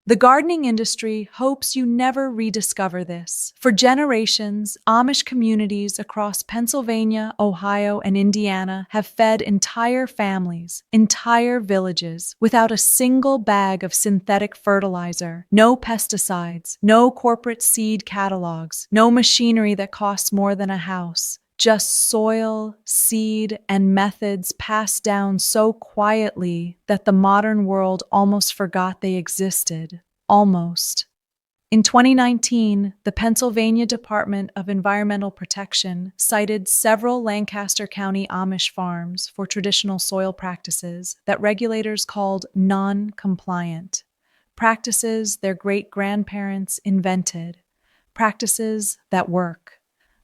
The gardening industry hopes you never rediscover this. For generations, Amish communities across Pennsylvania, Ohio, and Indiana have fed entire families, entire villages, without a single bag of synthetic fertilizer, no pesticides, no corporate seed catalogs, no machinery that costs more than a house. Just soil, seed, and methods passed down so quietly that the modern world almost forgot they existed. Almost. In 2019, the Pennsylvania Department of Environmental Protection cited several Lancaster County Amish farms for traditional soil practices that regulators called non-compliant. Practices their great-grandparents invented. Practices that work.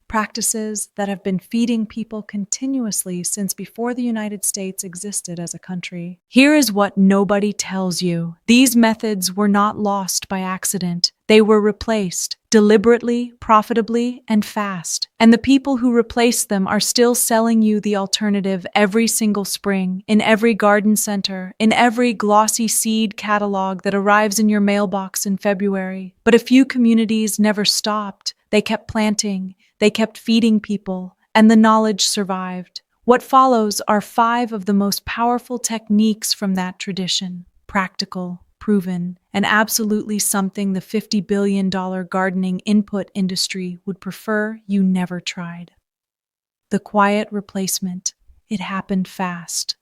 Practices that have been feeding people continuously since before the United States existed as a country. Here is what nobody tells you. These methods were not lost by accident. They were replaced, deliberately, profitably, and fast. And the people who replaced them are still selling you the alternative every single spring, in every garden center, in every glossy seed catalog that arrives in your mailbox in February. But a few communities never stopped. They kept planting. They kept feeding people, and the knowledge survived. What follows are 5 of the most powerful techniques from that tradition. Practical, proven, and absolutely something the $50 billion gardening input industry would prefer you never tried. The quiet replacement. It happened fast.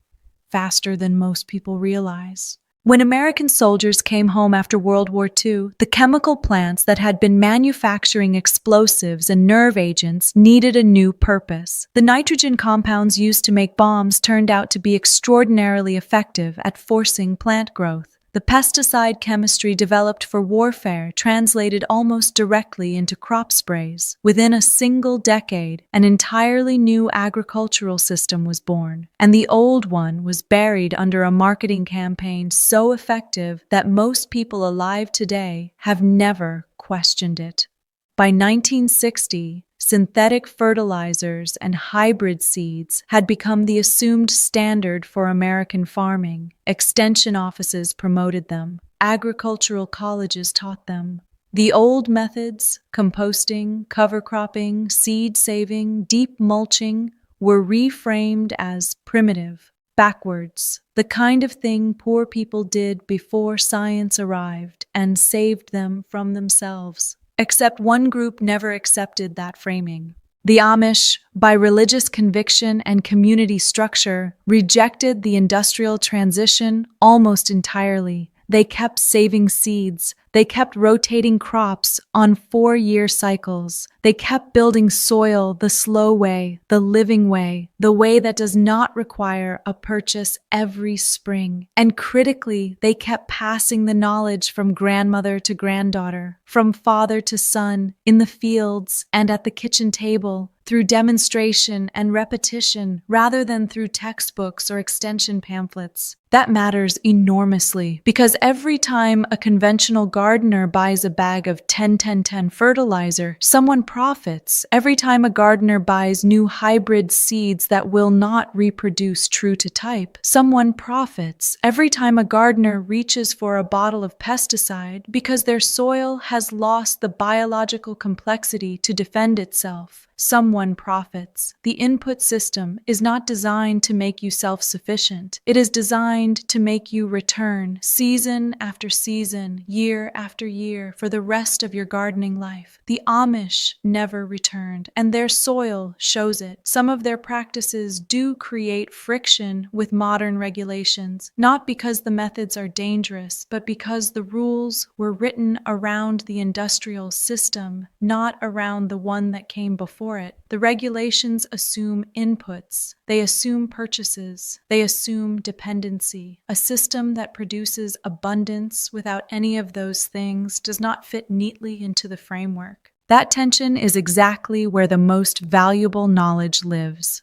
Faster than most people realize. When American soldiers came home after World War II, the chemical plants that had been manufacturing explosives and nerve agents needed a new purpose. The nitrogen compounds used to make bombs turned out to be extraordinarily effective at forcing plant growth. The pesticide chemistry developed for warfare translated almost directly into crop sprays. Within a single decade, an entirely new agricultural system was born, and the old one was buried under a marketing campaign so effective that most people alive today have never questioned it. By 1960, synthetic fertilizers and hybrid seeds had become the assumed standard for American farming. Extension offices promoted them. Agricultural colleges taught them. The old methods, composting, cover cropping, seed saving, deep mulching, were reframed as primitive, backwards, the kind of thing poor people did before science arrived and saved them from themselves. Except one group never accepted that framing. The Amish, by religious conviction and community structure, rejected the industrial transition almost entirely. They kept saving seeds. They kept rotating crops on 4-year cycles. They kept building soil the slow way, the living way, the way that does not require a purchase every spring. And critically, they kept passing the knowledge from grandmother to granddaughter, from father to son, in the fields and at the kitchen table, through demonstration and repetition rather than through textbooks or extension pamphlets. That matters enormously because every time a conventional gardener buys a bag of 10-10-10 fertilizer, someone profits. Every time a gardener buys new hybrid seeds that will not reproduce true to type, someone profits. Every time a gardener reaches for a bottle of pesticide because their soil has lost the biological complexity to defend itself, someone profits. The input system is not designed to make you self-sufficient. It is designed to make you return season after season, year after year for the rest of your gardening life. The Amish never returned, and their soil shows it. Some of their practices do create friction with modern regulations, not because the methods are dangerous, but because the rules were written around the industrial system, not around the one that came before it. The regulations assume inputs, they assume purchases, they assume dependency. A system that produces abundance without any of those things does not fit neatly into the framework. That tension is exactly where the most valuable knowledge lives.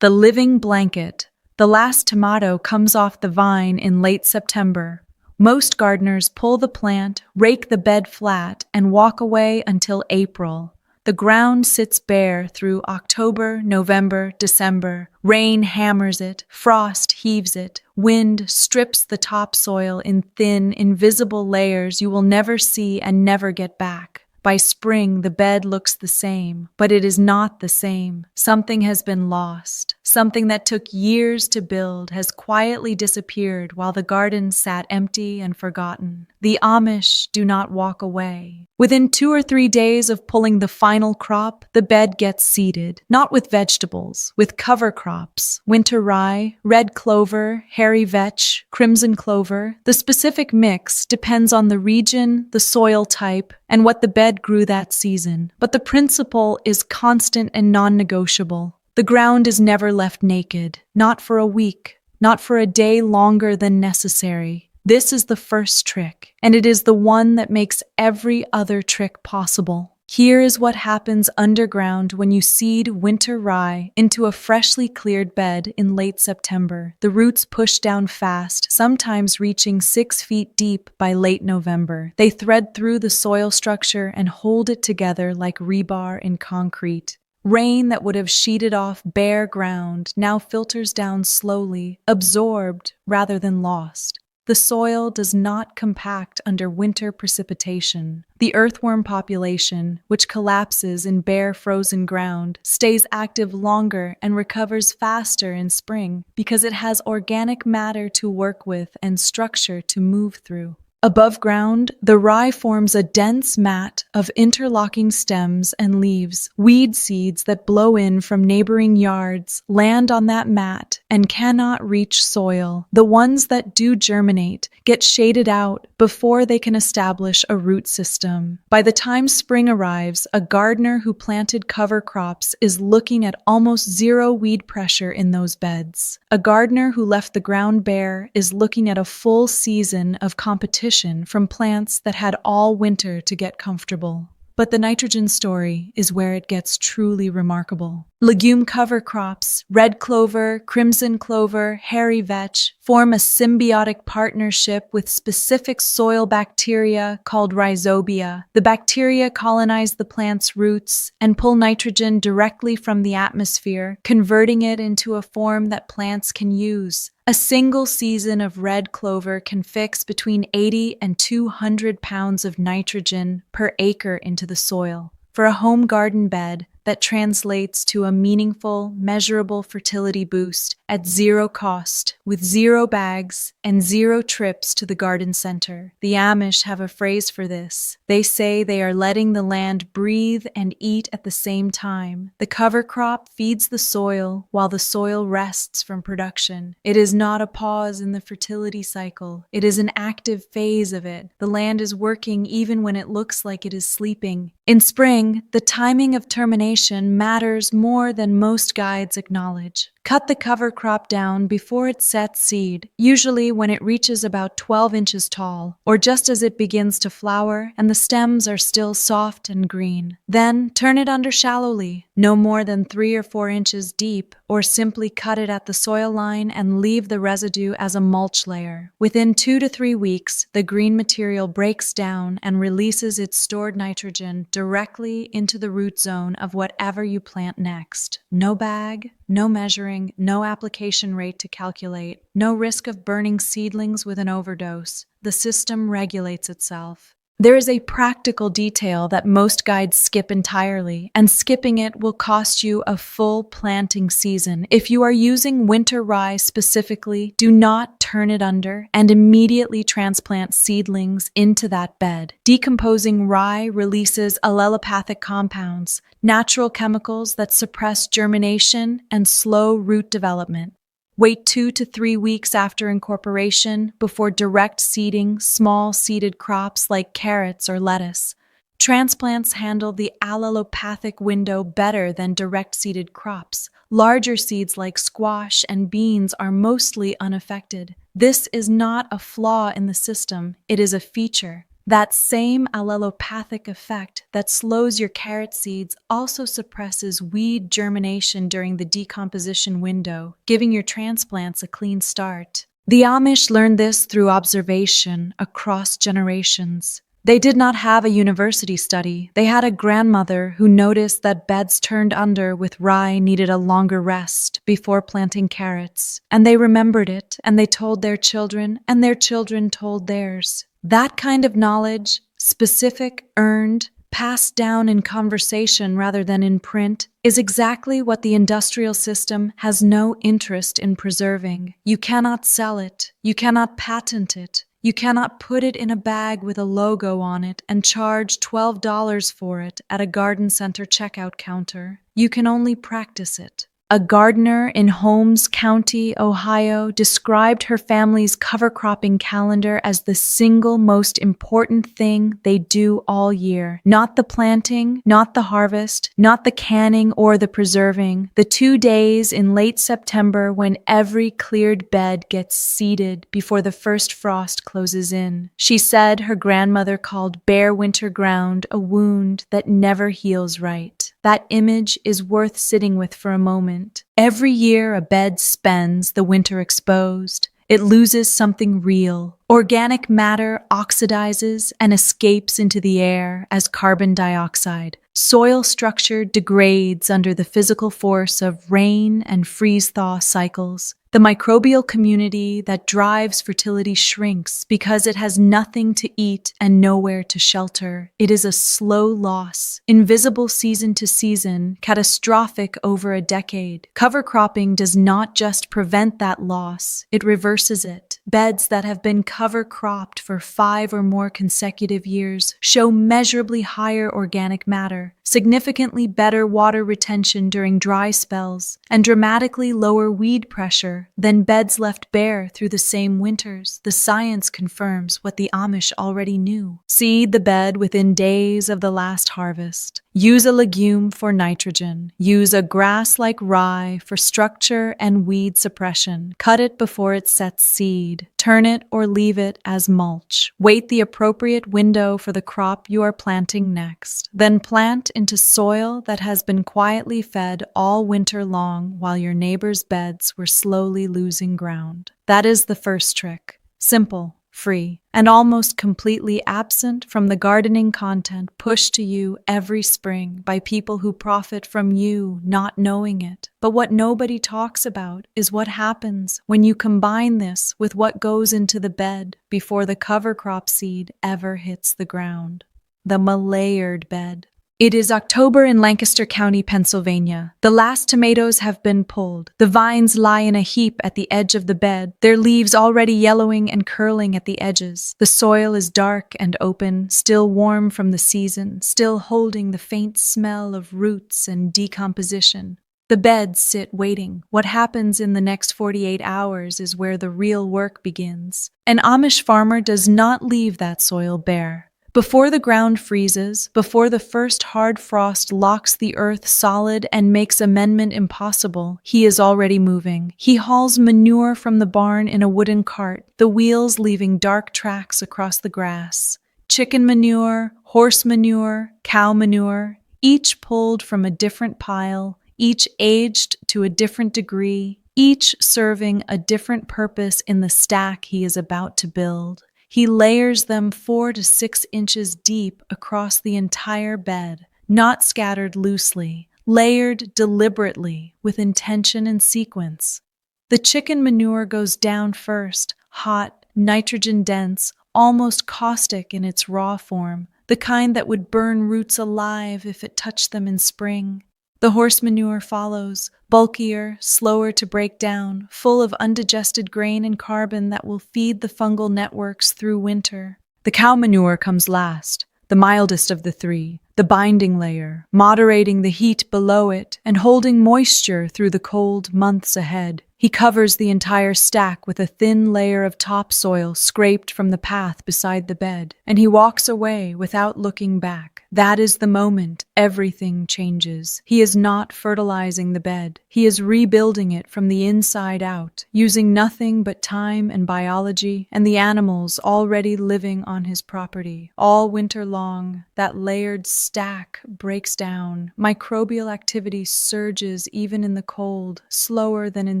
The living blanket. The last tomato comes off the vine in late September. Most gardeners pull the plant, rake the bed flat, and walk away until April. The ground sits bare through October, November, December. Rain hammers it, frost heaves it, wind strips the topsoil in thin, invisible layers you will never see and never get back. By spring, the bed looks the same, but it is not the same. Something has been lost. Something that took years to build has quietly disappeared while the garden sat empty and forgotten. The Amish do not walk away. Within 2 or 3 days of pulling the final crop, the bed gets seeded, not with vegetables, with cover crops, winter rye, red clover, hairy vetch, crimson clover. The specific mix depends on the region, the soil type, and what the bed grew that season. But the principle is constant and non-negotiable. The ground is never left naked, not for a week, not for a day longer than necessary. This is the first trick, and it is the one that makes every other trick possible. Here is what happens underground when you seed winter rye into a freshly cleared bed in late September. The roots push down fast, sometimes reaching 6 feet deep by late November. They thread through the soil structure and hold it together like rebar in concrete. Rain that would have sheeted off bare ground now filters down slowly, absorbed rather than lost. The soil does not compact under winter precipitation. The earthworm population, which collapses in bare frozen ground, stays active longer and recovers faster in spring because it has organic matter to work with and structure to move through. Above ground, the rye forms a dense mat of interlocking stems and leaves. Weed seeds that blow in from neighboring yards land on that mat and cannot reach soil. The ones that do germinate get shaded out before they can establish a root system. By the time spring arrives, a gardener who planted cover crops is looking at almost zero weed pressure in those beds. A gardener who left the ground bare is looking at a full season of competition from plants that had all winter to get comfortable. But the nitrogen story is where it gets truly remarkable. Legume cover crops, red clover, crimson clover, hairy vetch, form a symbiotic partnership with specific soil bacteria called rhizobia. The bacteria colonize the plant's roots and pull nitrogen directly from the atmosphere, converting it into a form that plants can use. A single season of red clover can fix between 80 and 200 pounds of nitrogen per acre into the soil. For a home garden bed, that translates to a meaningful, measurable fertility boost at zero cost, with 0 bags and 0 trips to the garden center. The Amish have a phrase for this. They say they are letting the land breathe and eat at the same time. The cover crop feeds the soil while the soil rests from production. It is not a pause in the fertility cycle. It is an active phase of it. The land is working even when it looks like it is sleeping. In spring, the timing of termination matters more than most guides acknowledge. Cut the cover crop down before it sets seed, usually when it reaches about 12 inches tall, or just as it begins to flower and the stems are still soft and green. Then turn it under shallowly, no more than 3 or 4 inches deep, or simply cut it at the soil line and leave the residue as a mulch layer. Within 2 to 3 weeks, the green material breaks down and releases its stored nitrogen directly into the root zone of whatever you plant next. No bag, no measuring, no application rate to calculate, no risk of burning seedlings with an overdose. The system regulates itself. There is a practical detail that most guides skip entirely, and skipping it will cost you a full planting season. If you are using winter rye specifically, do not turn it under and immediately transplant seedlings into that bed. Decomposing rye releases allelopathic compounds, natural chemicals that suppress germination and slow root development. Wait 2 to 3 weeks after incorporation before direct seeding small seeded crops like carrots or lettuce. Transplants handle the allelopathic window better than direct seeded crops. Larger seeds like squash and beans are mostly unaffected. This is not a flaw in the system, it is a feature. That same allelopathic effect that slows your carrot seeds also suppresses weed germination during the decomposition window, giving your transplants a clean start. The Amish learned this through observation across generations. They did not have a university study. They had a grandmother who noticed that beds turned under with rye needed a longer rest before planting carrots. And they remembered it, and they told their children, and their children told theirs. That kind of knowledge, specific, earned, passed down in conversation rather than in print, is exactly what the industrial system has no interest in preserving. You cannot sell it. You cannot patent it. You cannot put it in a bag with a logo on it and charge $12 for it at a garden center checkout counter. You can only practice it. A gardener in Holmes County, Ohio, described her family's cover cropping calendar as the single most important thing they do all year. Not the planting, not the harvest, not the canning or the preserving. The 2 days in late September when every cleared bed gets seeded before the first frost closes in. She said her grandmother called bare winter ground a wound that never heals right. That image is worth sitting with for a moment. Every year a bed spends the winter exposed. It loses something real. Organic matter oxidizes and escapes into the air as carbon dioxide. Soil structure degrades under the physical force of rain and freeze-thaw cycles. The microbial community that drives fertility shrinks because it has nothing to eat and nowhere to shelter. It is a slow loss, invisible season to season, catastrophic over a decade. Cover cropping does not just prevent that loss, it reverses it. Beds that have been cover cropped for 5 or more consecutive years show measurably higher organic matter, significantly better water retention during dry spells, and dramatically lower weed pressure than beds left bare through the same winters. The science confirms what the Amish already knew. Seed the bed within days of the last harvest. Use a legume for nitrogen. Use a grass like rye for structure and weed suppression. Cut it before it sets seed. Turn it or leave it as mulch. Wait the appropriate window for the crop you are planting next. Then plant into soil that has been quietly fed all winter long while your neighbor's beds were slowly losing ground. That is the first trick. Simple, free, and almost completely absent from the gardening content pushed to you every spring by people who profit from you not knowing it. But what nobody talks about is what happens when you combine this with what goes into the bed before the cover crop seed ever hits the ground. The malayered bed. It is October in Lancaster County, Pennsylvania. The last tomatoes have been pulled. The vines lie in a heap at the edge of the bed, their leaves already yellowing and curling at the edges. The soil is dark and open, still warm from the season, still holding the faint smell of roots and decomposition. The beds sit waiting. What happens in the next 48 hours is where the real work begins. An Amish farmer does not leave that soil bare. Before the ground freezes, before the first hard frost locks the earth solid and makes amendment impossible, he is already moving. He hauls manure from the barn in a wooden cart, the wheels leaving dark tracks across the grass. Chicken manure, horse manure, cow manure, each pulled from a different pile, each aged to a different degree, each serving a different purpose in the stack he is about to build. He layers them 4 to 6 inches deep across the entire bed, not scattered loosely, layered deliberately with intention and sequence. The chicken manure goes down first, hot, nitrogen-dense, almost caustic in its raw form, the kind that would burn roots alive if it touched them in spring. The horse manure follows, bulkier, slower to break down, full of undigested grain and carbon that will feed the fungal networks through winter. The cow manure comes last, the mildest of the three, the binding layer, moderating the heat below it and holding moisture through the cold months ahead. He covers the entire stack with a thin layer of topsoil scraped from the path beside the bed, and he walks away without looking back. That is the moment everything changes. He is not fertilizing the bed. He is rebuilding it from the inside out, using nothing but time and biology and the animals already living on his property. All winter long, that layered stack breaks down. Microbial activity surges even in the cold, slower than in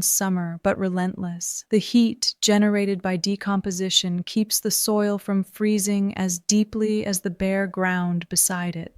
summer, but relentless. The heat generated by decomposition keeps the soil from freezing as deeply as the bare ground beside it.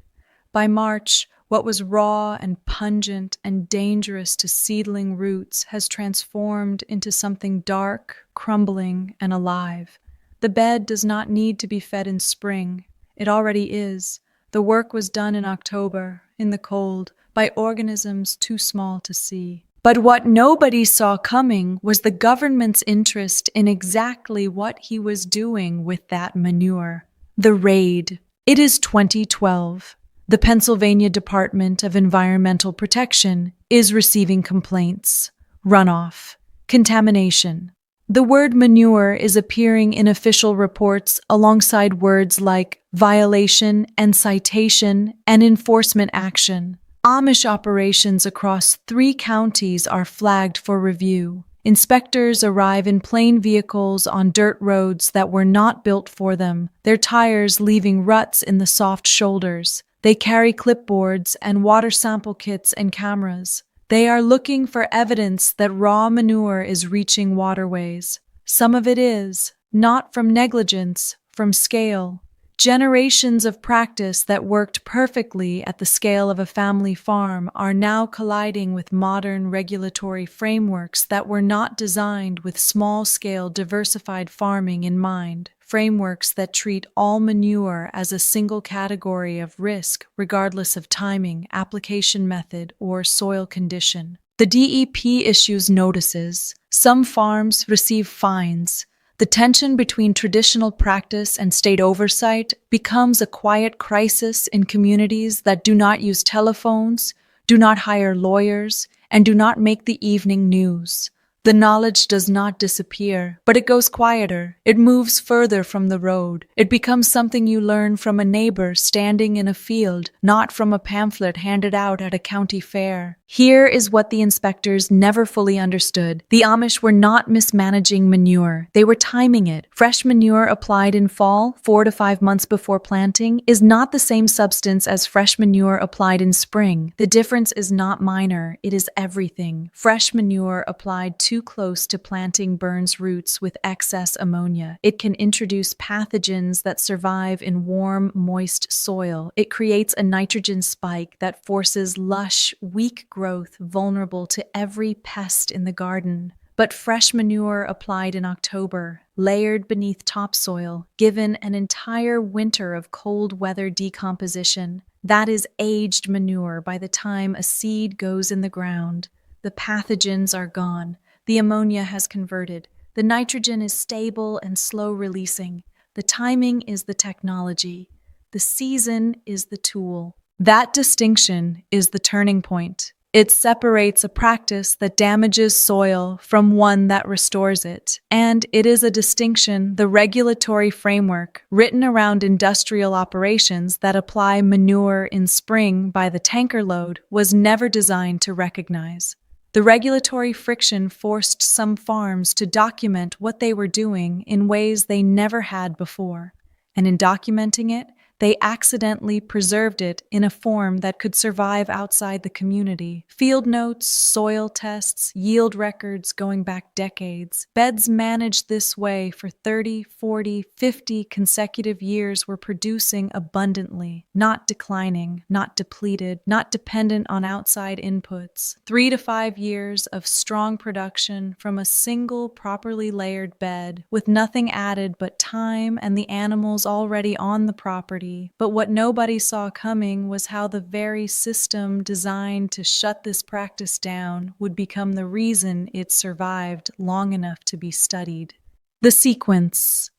By March, what was raw and pungent and dangerous to seedling roots has transformed into something dark, crumbling, and alive. The bed does not need to be fed in spring. It already is. The work was done in October, in the cold, by organisms too small to see. But what nobody saw coming was the government's interest in exactly what he was doing with that manure. The raid. It is 2012. The Pennsylvania Department of Environmental Protection is receiving complaints. Runoff. Contamination. The word manure is appearing in official reports alongside words like violation and citation and enforcement action. Amish operations across 3 counties are flagged for review. Inspectors arrive in plain vehicles on dirt roads that were not built for them, their tires leaving ruts in the soft shoulders. They carry clipboards and water sample kits and cameras. They are looking for evidence that raw manure is reaching waterways. Some of it is, not from negligence, from scale. Generations of practice that worked perfectly at the scale of a family farm are now colliding with modern regulatory frameworks that were not designed with small-scale diversified farming in mind. Frameworks that treat all manure as a single category of risk, regardless of timing, application method, or soil condition. The DEP issues notices. Some farms receive fines. The tension between traditional practice and state oversight becomes a quiet crisis in communities that do not use telephones, do not hire lawyers, and do not make the evening news. The knowledge does not disappear, but it goes quieter. It moves further from the road. It becomes something you learn from a neighbor standing in a field, not from a pamphlet handed out at a county fair. Here is what the inspectors never fully understood. The Amish were not mismanaging manure. They were timing it. Fresh manure applied in fall, 4 to 5 months before planting, is not the same substance as fresh manure applied in spring. The difference is not minor. It is everything. Fresh manure applied too close to planting burns roots with excess ammonia. It can introduce pathogens that survive in warm, moist soil. It creates a nitrogen spike that forces lush, weak growth vulnerable to every pest in the garden. But fresh manure applied in October, layered beneath topsoil, given an entire winter of cold weather decomposition, that is aged manure by the time a seed goes in the ground. The pathogens are gone. The ammonia has converted. The nitrogen is stable and slow releasing. The timing is the technology. The season is the tool. That distinction is the turning point. It separates a practice that damages soil from one that restores it. And it is a distinction the regulatory framework written around industrial operations that apply manure in spring by the tanker load was never designed to recognize. The regulatory friction forced some farms to document what they were doing in ways they never had before. And in documenting it, they accidentally preserved it in a form that could survive outside the community. Field notes, soil tests, yield records going back decades. Beds managed this way for 30, 40, 50 consecutive years were producing abundantly, not declining, not depleted, not dependent on outside inputs. 3 to 5 years of strong production from a single properly layered bed with nothing added but time and the animals already on the property. But what nobody saw coming was how the very system designed to shut this practice down would become the reason it survived long enough to be studied. The sequence.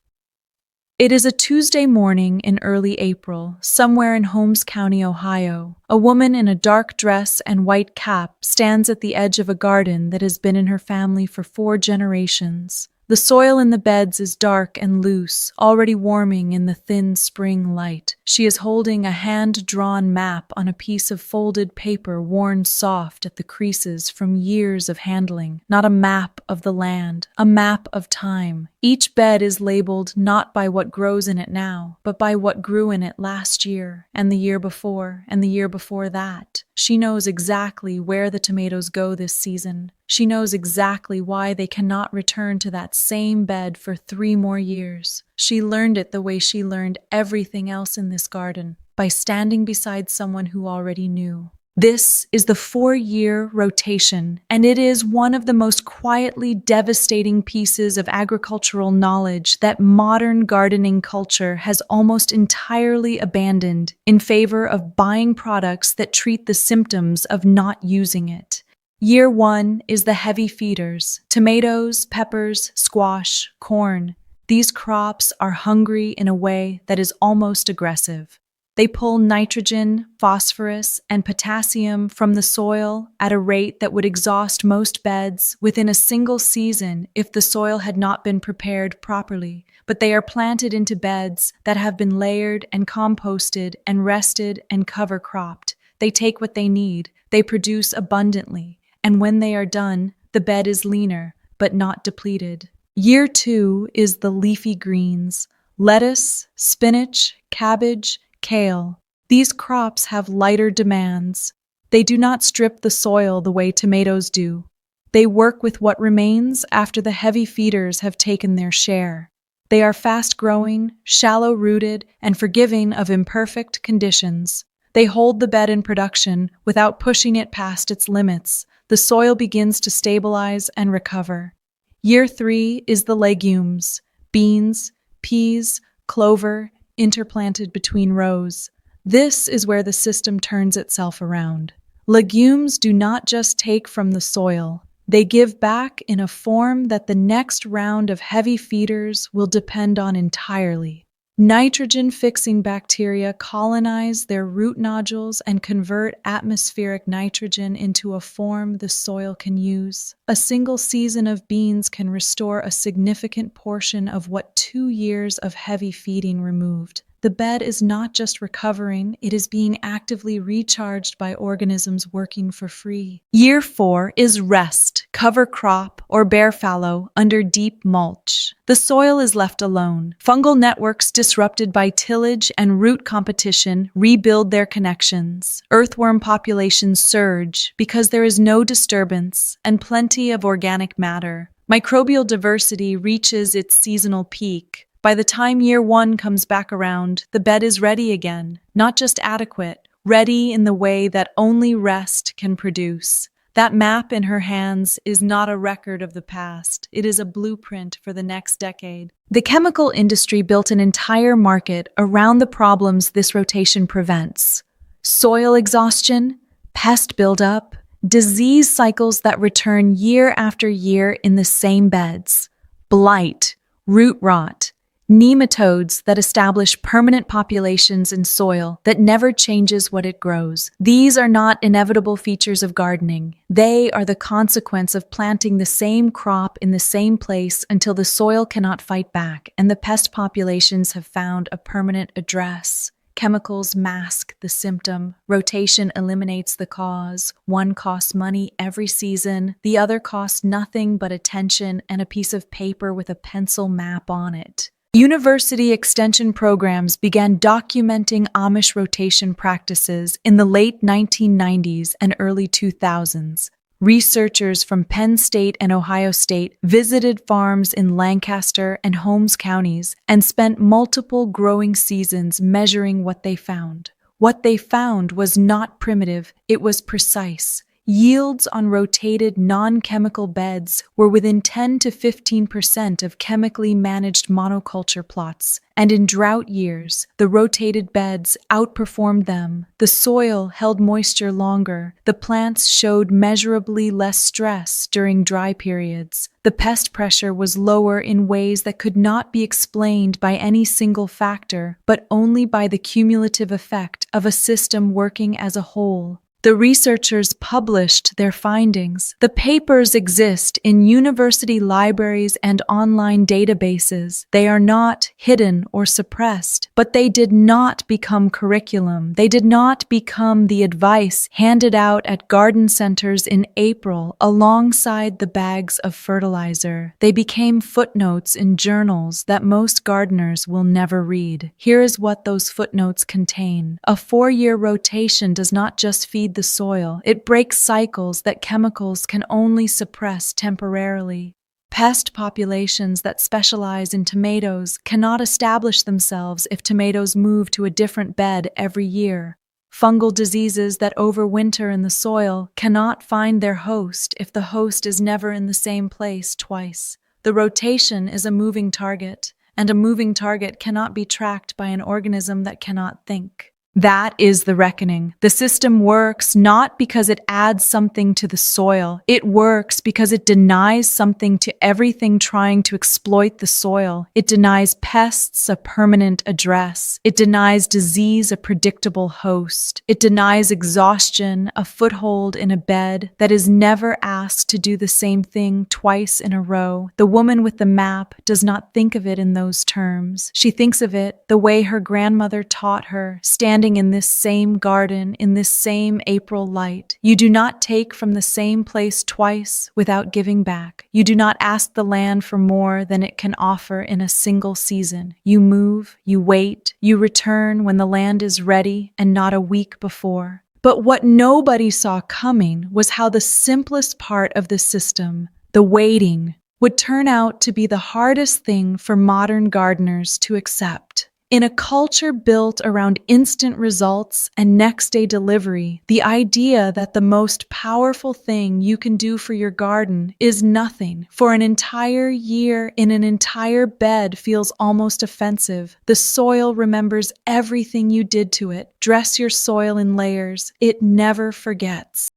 It is a Tuesday morning in early April, somewhere in Holmes County, Ohio. A woman in a dark dress and white cap stands at the edge of a garden that has been in her family for 4 generations. The soil in the beds is dark and loose, already warming in the thin spring light. She is holding a hand-drawn map on a piece of folded paper worn soft at the creases from years of handling. Not a map of the land, a map of time. Each bed is labeled not by what grows in it now, but by what grew in it last year, and the year before, and the year before that. She knows exactly where the tomatoes go this season. She knows exactly why they cannot return to that same bed for 3 more years. She learned it the way she learned everything else in this garden, by standing beside someone who already knew. This is the 4-year rotation, and it is one of the most quietly devastating pieces of agricultural knowledge that modern gardening culture has almost entirely abandoned in favor of buying products that treat the symptoms of not using it. Year 1 is the heavy feeders: tomatoes, peppers, squash, corn. These crops are hungry in a way that is almost aggressive. They pull nitrogen, phosphorus, and potassium from the soil at a rate that would exhaust most beds within a single season if the soil had not been prepared properly. But they are planted into beds that have been layered and composted and rested and cover cropped. They take what they need. They produce abundantly. And when they are done, the bed is leaner, but not depleted. Year 2 is the leafy greens: lettuce, spinach, cabbage, kale. These crops have lighter demands. They do not strip the soil the way tomatoes do. They work with what remains after the heavy feeders have taken their share. They are fast-growing, shallow-rooted, and forgiving of imperfect conditions. They hold the bed in production without pushing it past its limits. The soil begins to stabilize and recover. Year 3 is the legumes: beans, peas, clover, interplanted between rows. This is where the system turns itself around. Legumes do not just take from the soil. They give back in a form that the next round of heavy feeders will depend on entirely. Nitrogen-fixing bacteria colonize their root nodules and convert atmospheric nitrogen into a form the soil can use. A single season of beans can restore a significant portion of what 2 years of heavy feeding removed. The bed is not just recovering, it is being actively recharged by organisms working for free. Year 4 is rest, cover crop, or bare fallow under deep mulch. The soil is left alone. Fungal networks disrupted by tillage and root competition rebuild their connections. Earthworm populations surge because there is no disturbance and plenty of organic matter. Microbial diversity reaches its seasonal peak. By the time year 1 comes back around, the bed is ready again, not just adequate, ready in the way that only rest can produce. That map in her hands is not a record of the past. It is a blueprint for the next decade. The chemical industry built an entire market around the problems this rotation prevents: soil exhaustion, pest buildup, disease cycles that return year after year in the same beds, blight, root rot, nematodes that establish permanent populations in soil that never changes what it grows. These are not inevitable features of gardening. They are the consequence of planting the same crop in the same place until the soil cannot fight back and the pest populations have found a permanent address. Chemicals mask the symptom. Rotation eliminates the cause. One costs money every season. The other costs nothing but attention and a piece of paper with a pencil map on it. University extension programs began documenting Amish rotation practices in the late 1990s and early 2000s. Researchers from Penn State and Ohio State visited farms in Lancaster and Holmes counties and spent multiple growing seasons measuring what they found. What they found was not primitive, it was precise. Yields on rotated non-chemical beds were within 10 to 15% of chemically managed monoculture plots, and in drought years, the rotated beds outperformed them. The soil held moisture longer. The plants showed measurably less stress during dry periods. The pest pressure was lower in ways that could not be explained by any single factor, but only by the cumulative effect of a system working as a whole. The researchers published their findings. The papers exist in university libraries and online databases. They are not hidden or suppressed, but they did not become curriculum. They did not become the advice handed out at garden centers in April alongside the bags of fertilizer. They became footnotes in journals that most gardeners will never read. Here is what those footnotes contain. A 4-year rotation does not just feed the soil, it breaks cycles that chemicals can only suppress temporarily. Pest populations that specialize in tomatoes cannot establish themselves if tomatoes move to a different bed every year. Fungal diseases that overwinter in the soil cannot find their host if the host is never in the same place twice. The rotation is a moving target, and a moving target cannot be tracked by an organism that cannot think. That is the reckoning. The system works not because it adds something to the soil. It works because it denies something to everything trying to exploit the soil. It denies pests a permanent address. It denies disease a predictable host. It denies exhaustion a foothold in a bed that is never asked to do the same thing twice in a row. The woman with the map does not think of it in those terms. She thinks of it the way her grandmother taught her, standing in this same garden, in this same April light. You do not take from the same place twice without giving back. You do not ask the land for more than it can offer in a single season. You move, you wait, you return when the land is ready and not a week before. But what nobody saw coming was how the simplest part of the system, the waiting, would turn out to be the hardest thing for modern gardeners to accept. In a culture built around instant results and next-day delivery, the idea that the most powerful thing you can do for your garden is nothing for an entire year in an entire bed feels almost offensive. The soil remembers everything you did to it. Dress your soil in layers. It never forgets.